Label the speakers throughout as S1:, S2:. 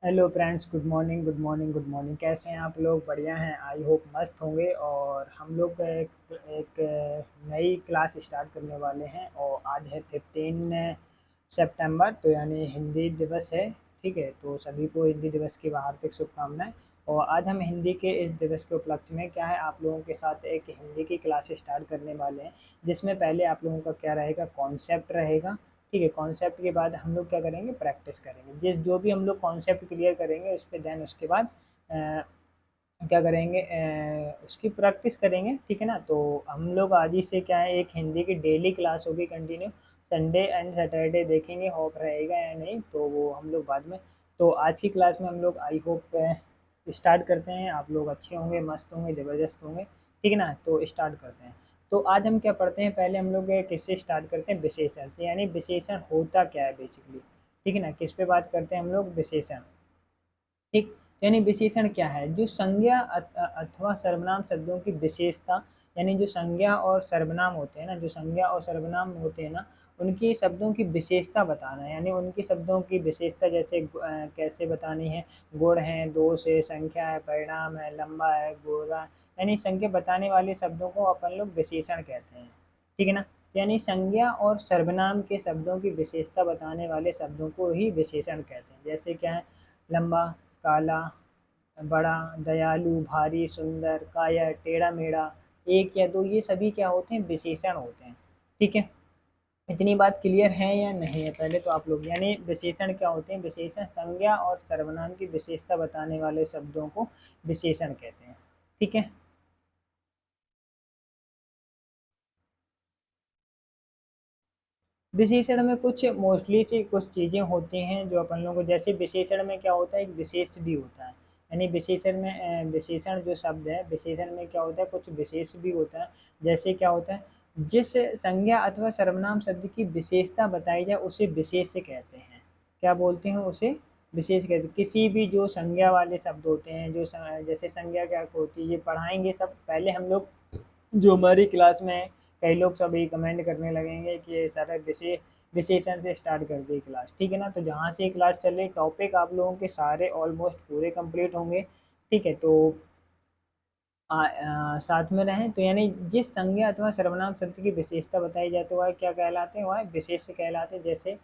S1: Hello friends, good morning good morning good morning. कैसे हैं आप लोग? बढ़िया हैं, आई होप मस्त होंगे। और हम लोग एक नई क्लास स्टार्ट करने वाले हैं और आज है 15 सितंबर, तो यानी हिंदी दिवस है। ठीक है, तो सभी को हिंदी दिवस की हार्दिक शुभकामनाएं। और आज हम हिंदी के इस दिवस के उपलक्ष्य में क्या है, आप लोगों के साथ एक हिंदी की क्लास स्टार्ट करने वाले हैं, जिसमें पहले आप लोगों का क्या रहेगा, कॉन्सेप्ट रहेगा। ठीक है, कॉन्सेप्ट के बाद हम लोग क्या करेंगे, प्रैक्टिस करेंगे। जिस जो भी हम लोग कॉन्सेप्ट क्लियर करेंगे उस पर देन उसके बाद क्या करेंगे, उसकी प्रैक्टिस करेंगे। ठीक है ना। तो हम लोग आज ही से क्या है, एक हिंदी की डेली क्लास होगी कंटिन्यू। संडे एंड सैटरडे देखेंगे होप रहेगा या नहीं, तो वो हम लोग बाद में। तो आज की क्लास में हम लोग आई होप स्टार्ट करते हैं। आप लोग अच्छे होंगे, मस्त होंगे, ज़बरदस्त होंगे। ठीक है ना, तो स्टार्ट करते हैं। तो आज हम क्या पढ़ते हैं, पहले हम लोग किससे स्टार्ट करते हैं, विशेषण से। यानी विशेषण होता क्या है बेसिकली। ठीक है ना, किस पे बात करते हैं हम लोग, विशेषण। ठीक। यानी विशेषण क्या है, जो संज्ञा अथवा सर्वनाम शब्दों की विशेषता। यानी जो संज्ञा और सर्वनाम होते हैं ना, जो संज्ञा और सर्वनाम होते हैं ना, उनकी शब्दों की विशेषता बताना है। यानी उनकी शब्दों की विशेषता, जैसे कैसे बतानी है। गुण है, दोष है, संख्या है, परिणाम है, लंबा है, गोरा। यानी संख्या बताने वाले शब्दों को अपन लोग विशेषण कहते हैं। ठीक है ना। यानी संज्ञा और सर्वनाम के शब्दों की विशेषता बताने वाले शब्दों को ही विशेषण कहते हैं। जैसे क्या है, लंबा, काला, बड़ा, दयालु, भारी, सुंदर, काया, टेढ़ा मेढ़ा, एक या दो, ये सभी क्या होते हैं, विशेषण होते हैं। ठीक है। इतनी बात क्लियर है या नहीं है, पहले तो आप लोग। यानी विशेषण क्या होते हैं, विशेषण संज्ञा और सर्वनाम की विशेषता बताने वाले शब्दों को विशेषण कहते हैं। ठीक है। विशेषण में कुछ मोस्टली कुछ चीज़ें होती हैं जो अपन लोगों को, जैसे विशेषण में क्या होता है, एक विशेष भी होता है। यानी विशेषण में विशेषण जो शब्द है, विशेषण में क्या होता है, कुछ विशेष भी होता है। जैसे क्या होता है, जिस संज्ञा अथवा सर्वनाम शब्द की विशेषता बताई जाए उसे विशेष कहते हैं। क्या बोलते हैं उसे, विशेष कहते हैं। किसी भी जो संज्ञा वाले शब्द होते हैं, जो जैसे संज्ञा क्या होती है, ये पढ़ाएंगे सब पहले हम लोग। जो हमारी क्लास में कई लोग सभी कमेंट करने लगेंगे कि ये सारा विशेषण से स्टार्ट कर दी क्लास। ठीक है ना। तो जहाँ से क्लास चल रही, टॉपिक आप लोगों के सारे ऑलमोस्ट पूरे कंप्लीट होंगे। ठीक है। तो साथ में रहें। तो यानी जिस संज्ञा अथवा सर्वनाम शब्द की विशेषता बताई जाती है वह क्या कहलाते हैं, वह विशेष कहलाते हैं। जैसे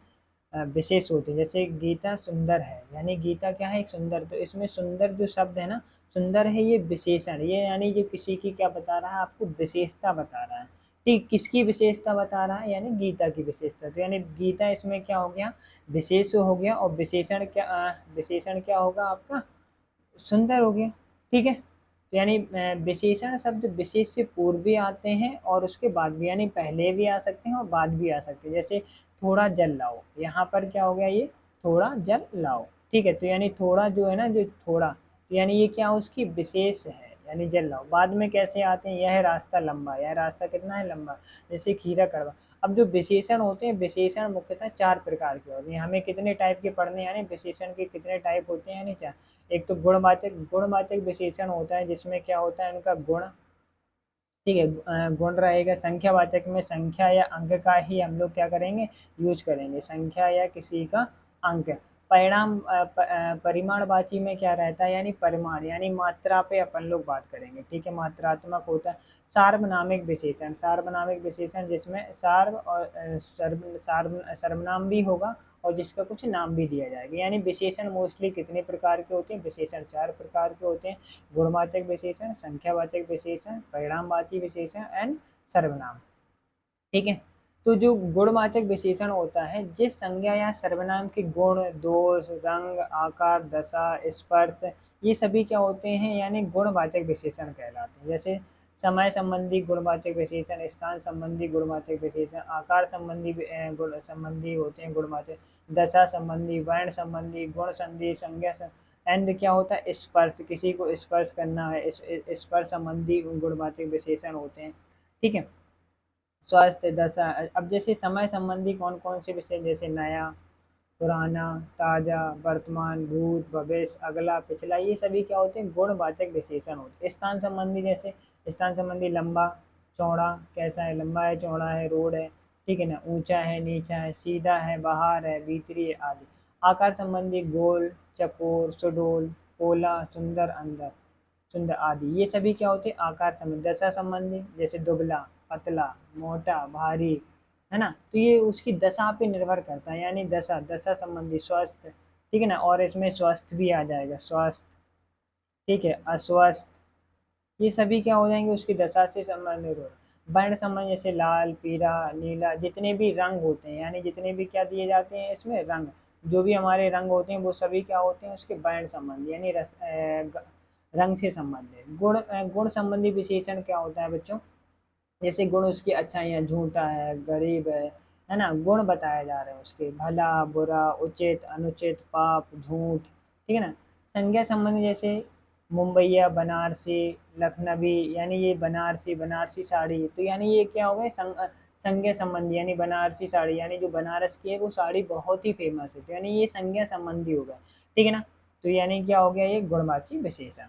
S1: विशेष होते हैं। जैसे गीता सुंदर है, यानी गीता क्या है, एक सुंदर। तो इसमें सुंदर जो शब्द है ना, सुंदर है, ये विशेषण। ये यानी जो किसी की क्या बता रहा है, आपको विशेषता बता रहा है। ठीक, किसकी विशेषता बता रहा है, यानी गीता की विशेषता। तो यानी गीता इसमें क्या हो गया, विशेष हो गया। और विशेषण क्या, विशेषण क्या होगा आपका, सुंदर हो गया। ठीक है। तो यानी विशेषण शब्द विशेष से पूर्व भी आते हैं और उसके बाद भी, यानी पहले भी आ सकते हैं और बाद भी आ सकते हैं। जैसे थोड़ा जल लाओ, यहाँ पर क्या हो गया, ये थोड़ा जल लाओ। ठीक है। तो यानी थोड़ा जो है ना, जो थोड़ा, तो यानी ये क्या, उसकी विशेष है, यानी जल लाओ। बाद में कैसे आते हैं, यह रास्ता लंबा, यह रास्ता कितना है, लंबा। जैसे खीरा कड़वा। अब जो विशेषण होते हैं, विशेषण मुख्यतः चार प्रकार के होते हैं। हमें कितने टाइप के पढ़ने हैं, यानी विशेषण के कितने टाइप होते हैं, यानी चार। एक तो गुणवाचक विशेषण होता है, जिसमें क्या होता है, उनका गुण। ठीक है। गुण रहेगा। संख्यावाचक में संख्या या अंक का ही हम लोग क्या करेंगे, यूज करेंगे, संख्या या किसी का अंक। परिणाम परिमाणवाची में क्या रहता है, यानी परिमाण, यानी मात्रा पे अपन लोग बात करेंगे। ठीक है, मात्रात्मक होता है। सार्वनामिक विशेषण, सार्वनामिक विशेषण जिसमें सार्व और सर्वनाम भी होगा और जिसका कुछ नाम भी दिया जाएगा। यानी विशेषण मोस्टली कितने प्रकार के होते हैं, विशेषण चार प्रकार के होते हैं। गुणवाचक विशेषण, संख्यावाचक विशेषण, परिणामवाची विशेषण एंड सर्वनाम। ठीक है। तो जो गुणवाचक विशेषण होता है, जिस संज्ञा या सर्वनाम के गुण, दोष, रंग, आकार, दशा, स्पर्श, ये सभी क्या होते हैं, यानी गुणवाचक विशेषण कहलाते हैं। जैसे समय संबंधी गुणवाचक विशेषण, स्थान संबंधी गुणवाचक विशेषण, आकार संबंधी गुण संबंधी होते हैं गुणवाचक, दशा संबंधी, वर्ण संबंधी, गुण संधि, संज्ञा एंड क्या होता है, स्पर्श, किसी को स्पर्श करना है, स्पर्श संबंधी गुणवाचक विशेषण होते हैं। ठीक है। स्वास्थ्य, दशा। अब जैसे समय संबंधी कौन कौन से विषय, जैसे नया, पुराना, ताजा, वर्तमान, भूत, भविष्य, अगला, पिछला, ये सभी क्या होते हैं, गुणवाचक विशेषण होते हैं। स्थान संबंधी, जैसे स्थान संबंधी लंबा, चौड़ा, कैसा है, लंबा है, चौड़ा है, रोड है। ठीक है ना, ऊंचा है, नीचा है, सीधा है, बाहर है, भीतरी है, आदि। आकार संबंधी गोल, चकोर, सुडोल, पोला, सुंदर, अंदर, सुंदर आदि, ये सभी क्या होते हैं आकार संबंधी। दशा संबंधी जैसे दुबला, पतला, मोटा, भारी, है ना, तो ये उसकी दशा पे निर्भर करता है, यानी दशा, दशा संबंधी स्वस्थ, ठीक है ना, और इसमें स्वस्थ भी आ जाएगा, स्वस्थ, ठीक है, अस्वस्थ, ये सभी क्या हो जाएंगे उसकी दशा से संबंधित हो। वर्ण संबंध जैसे लाल, पीला, नीला, जितने भी रंग होते हैं, यानी जितने भी क्या दिए जाते हैं इसमें रंग, जो भी हमारे रंग होते हैं वो सभी क्या होते हैं उसके वर्ण संबंध, यानी रंग से संबंधित। गुण संबंधी विशेषण क्या होता है बच्चों, जैसे गुण उसकी अच्छाइयाँ, झूठा है, गरीब है ना, गुण बताए जा रहे हैं उसके, भला, बुरा, उचित, अनुचित, पाप, झूठ, ठीक है ना। संज्ञा संबंधी जैसे मुंबईया, बनारसी, लखनवी, यानी ये बनारसी, बनारसी साड़ी, तो यानी ये क्या हो गए संज्ञा संबंधी, यानी बनारसी साड़ी, यानी जो बनारस की है वो साड़ी बहुत ही फेमस है, तो यानी ये संज्ञा संबंधी हो गया, ठीक है ना। तो यानी क्या हो गया, ये गुणवाची विशेषण।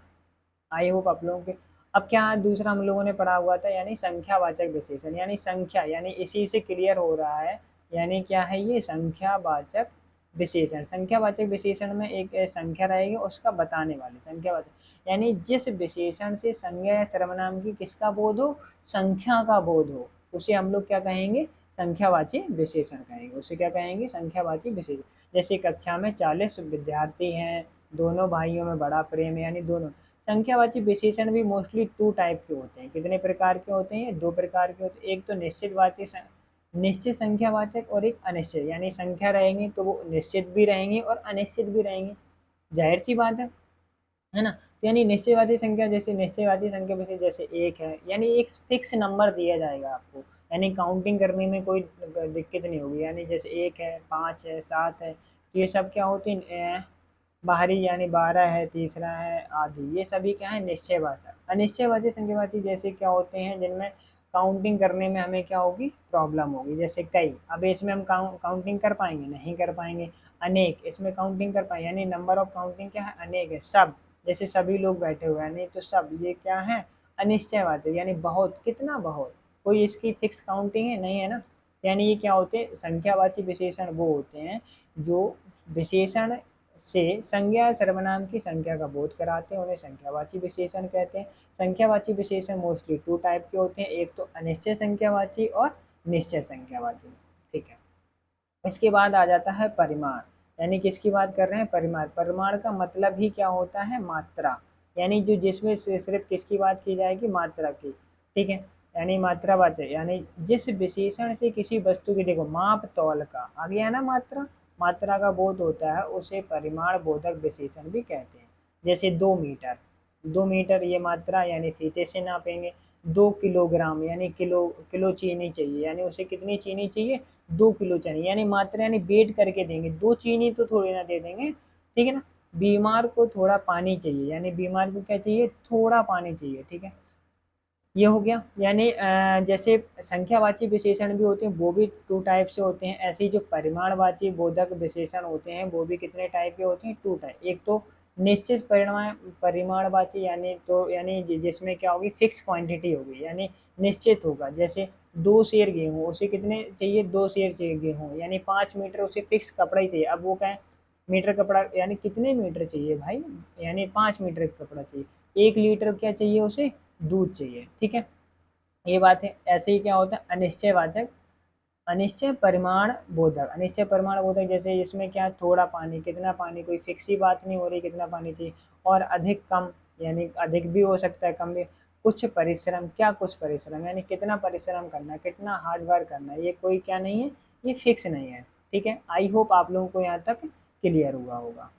S1: आई होप आप लोगों के, अब क्या दूसरा हम लोगों ने पढ़ा हुआ था, यानी संख्यावाचक विशेषण, यानी संख्या, यानी इसी से क्लियर हो रहा है, यानी क्या है ये संख्यावाचक विशेषण। संख्यावाचक विशेषण में एक संख्या रहेगी उसका बताने वाली संख्यावाचक, यानी जिस विशेषण से संज्ञा या सर्वनाम की किसका बोध हो, संख्या का बोध हो, उसे हम लोग क्या कहेंगे, संख्यावाची विशेषण कहेंगे, उसे क्या कहेंगे, संख्यावाची विशेषण। जैसे कक्षा में 40 विद्यार्थी हैं, दोनों भाइयों में बड़ा प्रेम है, यानी दोनों। संख्यावाची विशेषण भी मोस्टली टू टाइप के होते हैं, कितने प्रकार के होते हैं, दो प्रकार के होते हैं। एक तो निश्चित संख्यावाचक, और एक अनिश्चित, यानी संख्या रहेंगे तो वो निश्चित भी रहेंगे और अनिश्चित भी रहेंगे, जाहिर सी बात है ना। तो यानी निश्चयवादी संख्या, जैसे निश्चयवादी संख्या वैसे जैसे एक है, यानी एक फिक्स नंबर दिया जाएगा आपको, यानी काउंटिंग करने में कोई दिक्कत नहीं होगी, यानी जैसे एक है, पाँच है, सात है, तो ये सब क्या होती है बाहरी, यानी 12 है, तीसरा है, आदि, ये सभी क्या है निश्चयवाचक। अनिश्चयवादी संख्यावाची जैसे क्या होते हैं जिनमें काउंटिंग करने में हमें क्या होगी प्रॉब्लम होगी, जैसे कई, अब इसमें हम काउंटिंग कर पाएंगे, नहीं कर पाएंगे। अनेक, इसमें काउंटिंग कर पाएंगे, यानी नंबर ऑफ काउंटिंग क्या है अनेक है। सब, जैसे सभी लोग बैठे हुए हैं, नहीं तो सब, ये क्या है अनिश्चयवाचक, यानी बहुत, कितना बहुत, कोई इसकी फिक्स काउंटिंग है नहीं, है ना। यानी ये क्या होते हैं संख्यावाची विशेषण, वो होते हैं जो विशेषण से संज्ञा सर्वनाम की संख्या का बोध कराते हैं, उन्हें संख्यावाची विशेषण कहते हैं। संख्यावाची विशेषण मोस्टली टू टाइप के होते हैं, एक तो अनिश्चय संख्यावाची और निश्चय संख्यावाची, ठीक है। इसके बाद आ जाता है परिमाण, यानी किसकी बात कर रहे हैं, परिमाण। परिमाण का मतलब ही क्या होता है मात्रा, यानी जो जिसमें सिर्फ किसकी बात की जाएगी, मात्रा की, ठीक है। यानी मात्रावाचक, यानी जिस विशेषण से किसी वस्तु की, देखो माप तौल का आ गया ना, मात्रा, मात्रा का बोध होता है उसे परिमाण बोधक विशेषण भी कहते हैं। जैसे 2 मीटर, 2 मीटर ये मात्रा, यानी फीते से नापेंगे। 2 किलोग्राम, यानी किलो, किलो चीनी चाहिए, यानी उसे कितनी चीनी चाहिए, 2 किलो चाहिए, यानी मात्रा, यानी वेट करके देंगे, 2 चीनी तो थोड़ी ना दे देंगे, ठीक है ना। बीमार को थोड़ा पानी चाहिए, यानी बीमार को क्या चाहिए, थोड़ा पानी चाहिए, ठीक है। ये हो गया, यानी जैसे संख्यावाची विशेषण भी होते हैं वो भी टू टाइप से होते हैं, ऐसे ही जो परिमाणवाची बोधक विशेषण होते हैं वो भी कितने टाइप के होते हैं, टू टाइप। एक तो निश्चित परिमाणवाची, यानी तो यानी जिसमें क्या होगी फिक्स क्वांटिटी होगी, यानी निश्चित होगा, जैसे 2 सेर गेहूँ, उसे कितने चाहिए, 2 सेर चाहिए गेहूँ, यानी 5 मीटर, उसे फिक्स कपड़ा ही चाहिए। अब वो क्या है मीटर कपड़ा, यानी कितने मीटर चाहिए भाई, यानी 5 मीटर कपड़ा चाहिए। 1 लीटर क्या चाहिए उसे, दूध चाहिए, ठीक है। ये बात है। ऐसे ही क्या होता है अनिश्चयवाचक, अनिश्चय परिमाण बोधक, अनिश्चय परिमाण बोधक जैसे इसमें क्या थोड़ा पानी, कितना पानी, कोई फिक्स ही बात नहीं हो रही कितना पानी चाहिए, और अधिक कम, यानी अधिक भी हो सकता है कम भी। कुछ परिश्रम, क्या कुछ परिश्रम, यानी कितना परिश्रम करना है, कितना हार्ड वर्क करना है, ये कोई क्या नहीं है, ये फिक्स नहीं है, ठीक है। आई होप आप लोगों को यहाँ तक क्लियर हुआ होगा,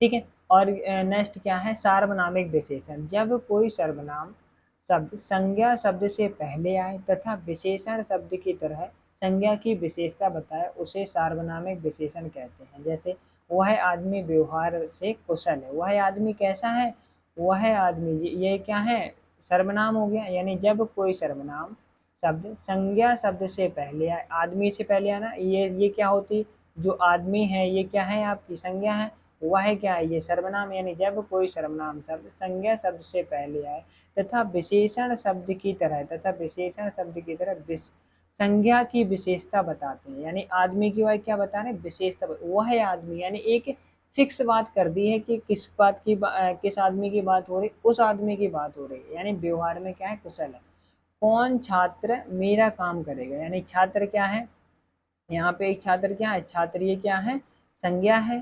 S1: ठीक है। और नेक्स्ट क्या है सार्वनामिक विशेषण, जब कोई सर्वनाम शब्द संज्ञा शब्द से पहले आए तथा विशेषण शब्द की तरह संज्ञा की विशेषता बताए उसे सार्वनामिक विशेषण कहते हैं। जैसे वह आदमी व्यवहार से कुशल है, वह आदमी कैसा है, वह आदमी, ये क्या है सर्वनाम हो गया, यानी जब कोई सर्वनाम शब्द संज्ञा शब्द से पहले आए, आदमी से पहले आना, ये क्या होती, जो आदमी है ये क्या है आपकी संज्ञा है, वह क्या है ये सर्वनाम, यानी जब कोई सर्वनाम शब्द संज्ञा शब्द से पहले आए तथा विशेषण शब्द की तरह, तथा विशेषण शब्द की तरह संज्ञा की विशेषता बताते हैं, यानी आदमी की वह क्या बता रहे हैं, विशेषता। वह है आदमी, यानी एक फिक्स बात कर दी है कि किस बात की किस आदमी की बात हो रही, उस आदमी की बात हो रही है, यानी व्यवहार में क्या है, कुशल है। कौन छात्र मेरा काम करेगा, यानी छात्र क्या है, यहाँ पे एक छात्र क्या है, छात्र ये क्या है, संज्ञा है।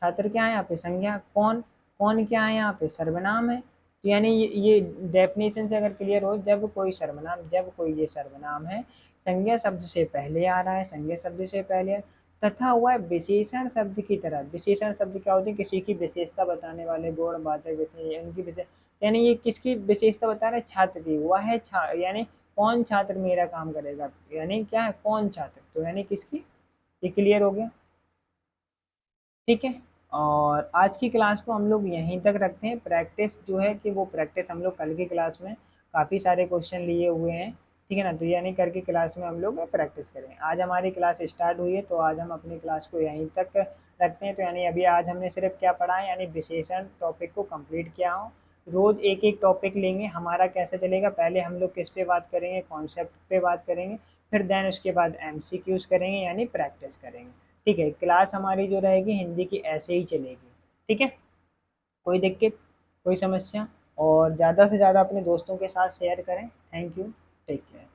S1: छात्र क्या है यहाँ पे, संज्ञा। कौन, कौन क्या है यहाँ पे, सर्वनाम है। तो यानी ये डेफिनेशन से अगर क्लियर हो, जब कोई सर्वनाम, जब कोई ये सर्वनाम है, संज्ञा शब्द से पहले आ रहा है, संज्ञा शब्द से पहले है, तथा हुआ है विशेषण शब्द की तरह। विशेषण शब्द क्या होते हैं, किसी की विशेषता बताने वाले, गुण, बातें, उनकी विशेष, यानी ये किसकी विशेषता बता रहे हैं, छात्र की। वह है यानी कौन छात्र मेरा काम करेगा, यानी क्या है, कौन छात्र, तो यानी किसकी। ये क्लियर हो गया, ठीक है। और आज की क्लास को हम लोग यहीं तक रखते हैं। प्रैक्टिस जो है कि वो प्रैक्टिस हम लोग कल की क्लास में काफ़ी सारे क्वेश्चन लिए हुए हैं, ठीक है ना, तो यानी करके क्लास में हम लोग प्रैक्टिस करें। आज हमारी क्लास स्टार्ट हुई है, तो आज हम अपनी क्लास को यहीं तक रखते हैं। तो यानी अभी आज हमने सिर्फ क्या पढ़ा है, यानी विशेषण टॉपिक को कंप्लीट किया हो। रोज़ एक एक टॉपिक लेंगे। हमारा कैसे चलेगा, पहले हम लोग किस पे बात करेंगे, कॉन्सेप्ट पे बात करेंगे, फिर देन उसके बाद एमसीक्यूज करेंगे, यानी प्रैक्टिस करेंगे। ठीक है, क्लास हमारी जो रहेगी हिंदी की ऐसे ही चलेगी, ठीक है। कोई दिक्कत, कोई समस्या, और ज़्यादा से ज़्यादा अपने दोस्तों के साथ शेयर करें। Thank you, take care.